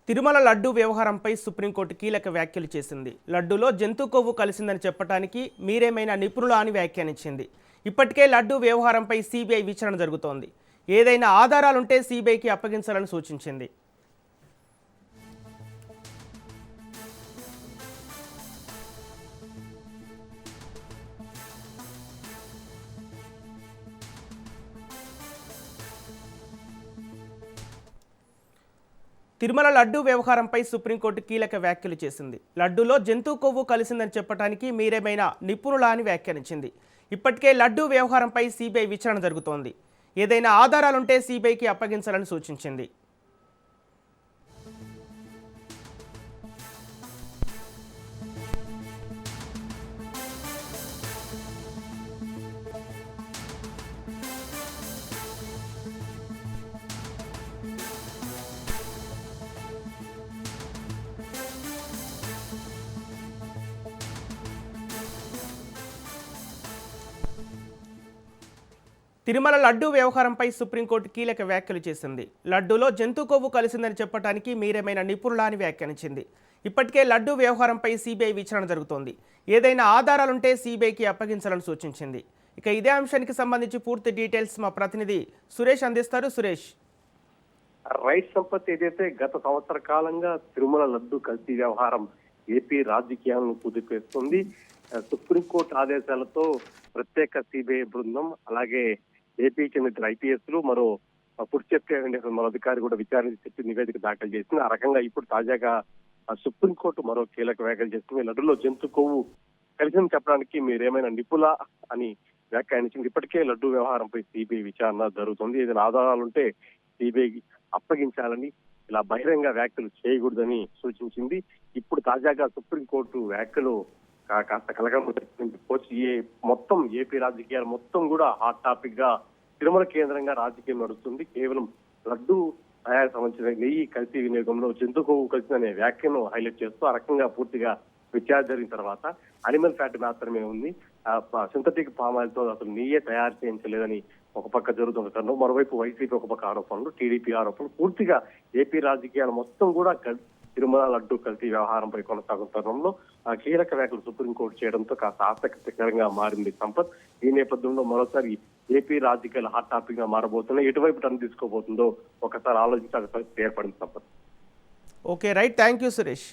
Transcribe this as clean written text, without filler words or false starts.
తిరుమల లడ్డూ వ్యవహారంపై సుప్రీంకోర్టు కీలక వ్యాఖ్యలు చేసింది. లడ్డూలో జంతు కొవ్వు కలిసిందని చెప్పడానికి మీరేమైనా నిపుణులా అని వ్యాఖ్యానించింది. ఇప్పటికే లడ్డూ వ్యవహారంపై సిబిఐ విచారణ జరుగుతోంది. ఏదైనా ఆధారాలుంటే సిబిఐకి అప్పగించాలని సూచించింది. తిరుమల లడ్డూ వ్యవహారంపై సుప్రీంకోర్టు కీలక వ్యాఖ్యలు చేసింది. లడ్డూలో జంతు కొవ్వు కలిసిందని చెప్పడానికి మీరేమైనా నిపుణులా అని వ్యాఖ్యానించింది. ఇప్పటికే లడ్డూ వ్యవహారంపై సిబిఐ విచారణ జరుగుతోంది. ఏదైనా ఆధారాలుంటే సిబిఐకి అప్పగించాలని సూచించింది. తిరుమల లడ్డూ వ్యవహారంపై సుప్రీంకోర్టు కీలక వ్యాఖ్యలు చేసింది. లడ్డూలో జంతు కొవ్వు కలిసిందని చెప్పడానికి మీరేమైనా నిపుణులా అని వ్యాఖ్యానించింది. ఇప్పటికే లడ్డూ వ్యవహారంపై సిబిఐ విచారణ జరుగుతోంది. ఏదైనా ఆధారాలుంటే సిబిఐకి అప్పగించాలని సూచించింది. ఇక ఇదే అంశానికి సంబంధించి పూర్తి డీటెయిల్స్ మా ప్రతినిధి సురేష్ అందిస్తారు. సురేష్, రైట్ సంపత్, ఏదైతే గత సంవత్సర కాలంగా తిరుమల లడ్డు కల్తీ వ్యవహారం ఏపీ రాజకీయాలను కుదిపేస్తుంది. సుప్రీంకోర్టు ఆదేశాలతో ప్రత్యేక సిబిఐ బృందం, అలాగే ఏపీ చెందిన ఐపీఎస్లు, మరో ఫుడ్ సేఫ్టీ మరో అధికారి కూడా విచారణ చేసి నివేదిక దాఖలు చేసింది. ఆ రకంగా ఇప్పుడు తాజాగా సుప్రీంకోర్టు మరో కీలక వ్యాఖ్యలు చేస్తుంది. లడ్డులో జంతు కొవ్వు కలిసిందని చెప్పడానికి మీరేమైనా నిపుణులా అని వ్యాఖ్యానించింది. ఇప్పటికే లడ్డు వ్యవహారంపై సిబిఐ విచారణ జరుగుతుంది. ఏదైనా ఆధారాలుంటే సిబిఐకి అప్పగించాలని, ఇలా బహిరంగ వ్యాఖ్యలు చేయకూడదని సూచించింది. ఇప్పుడు తాజాగా సుప్రీంకోర్టు వ్యాఖ్యలు కాస్త కలకలం మొత్తం ఏపీ రాజకీయాలు మొత్తం కూడా హాట్ టాపిక్ గా తిరుమల కేంద్రంగా రాజకీయం నడుస్తుంది. కేవలం లడ్డు తయారు సంబంధించిన నెయ్యి కల్తీ వినియోగంలో జంతు కొవ్వు కలిసిందనే వ్యాఖ్యను హైలైట్ చేస్తూ ఆ రకంగా పూర్తిగా విచారణ జరిగిన తర్వాత అనిమల్ ఫ్యాట్ మాత్రమే ఉంది, సింథటిక్ పామ్ ఆయిల్ తో అసలు నెయ్యే తయారు చేయించలేదని ఒక పక్క జరుగుతున్న తరుణం, మరోవైపు వైసీపీ ఒక పక్క ఆరోపణలు, టీడీపీ ఆరోపణలు, పూర్తిగా ఏపీ రాజకీయాలు మొత్తం కూడా తిరుమల లడ్డు కల్తీ వ్యవహారంపై కొనసాగుతున్న తరుణంలో కీలక వ్యాఖ్యలు సుప్రీంకోర్టు చేయడంతో కాస్త ఆసక్తికరంగా మారింది సంపత్. ఈ నేపథ్యంలో మరోసారి ఏపీ రాజకీయాలు హాట్ టాపిక్ గా మారబోతున్నాయి. ఎటువైపు టర్న్ తీసుకోబోతుందో ఒకసారి ఆలోచించాల్సిన పరిస్థితి ఏర్పడింది Sampath. Okay, right, thank you Suresh.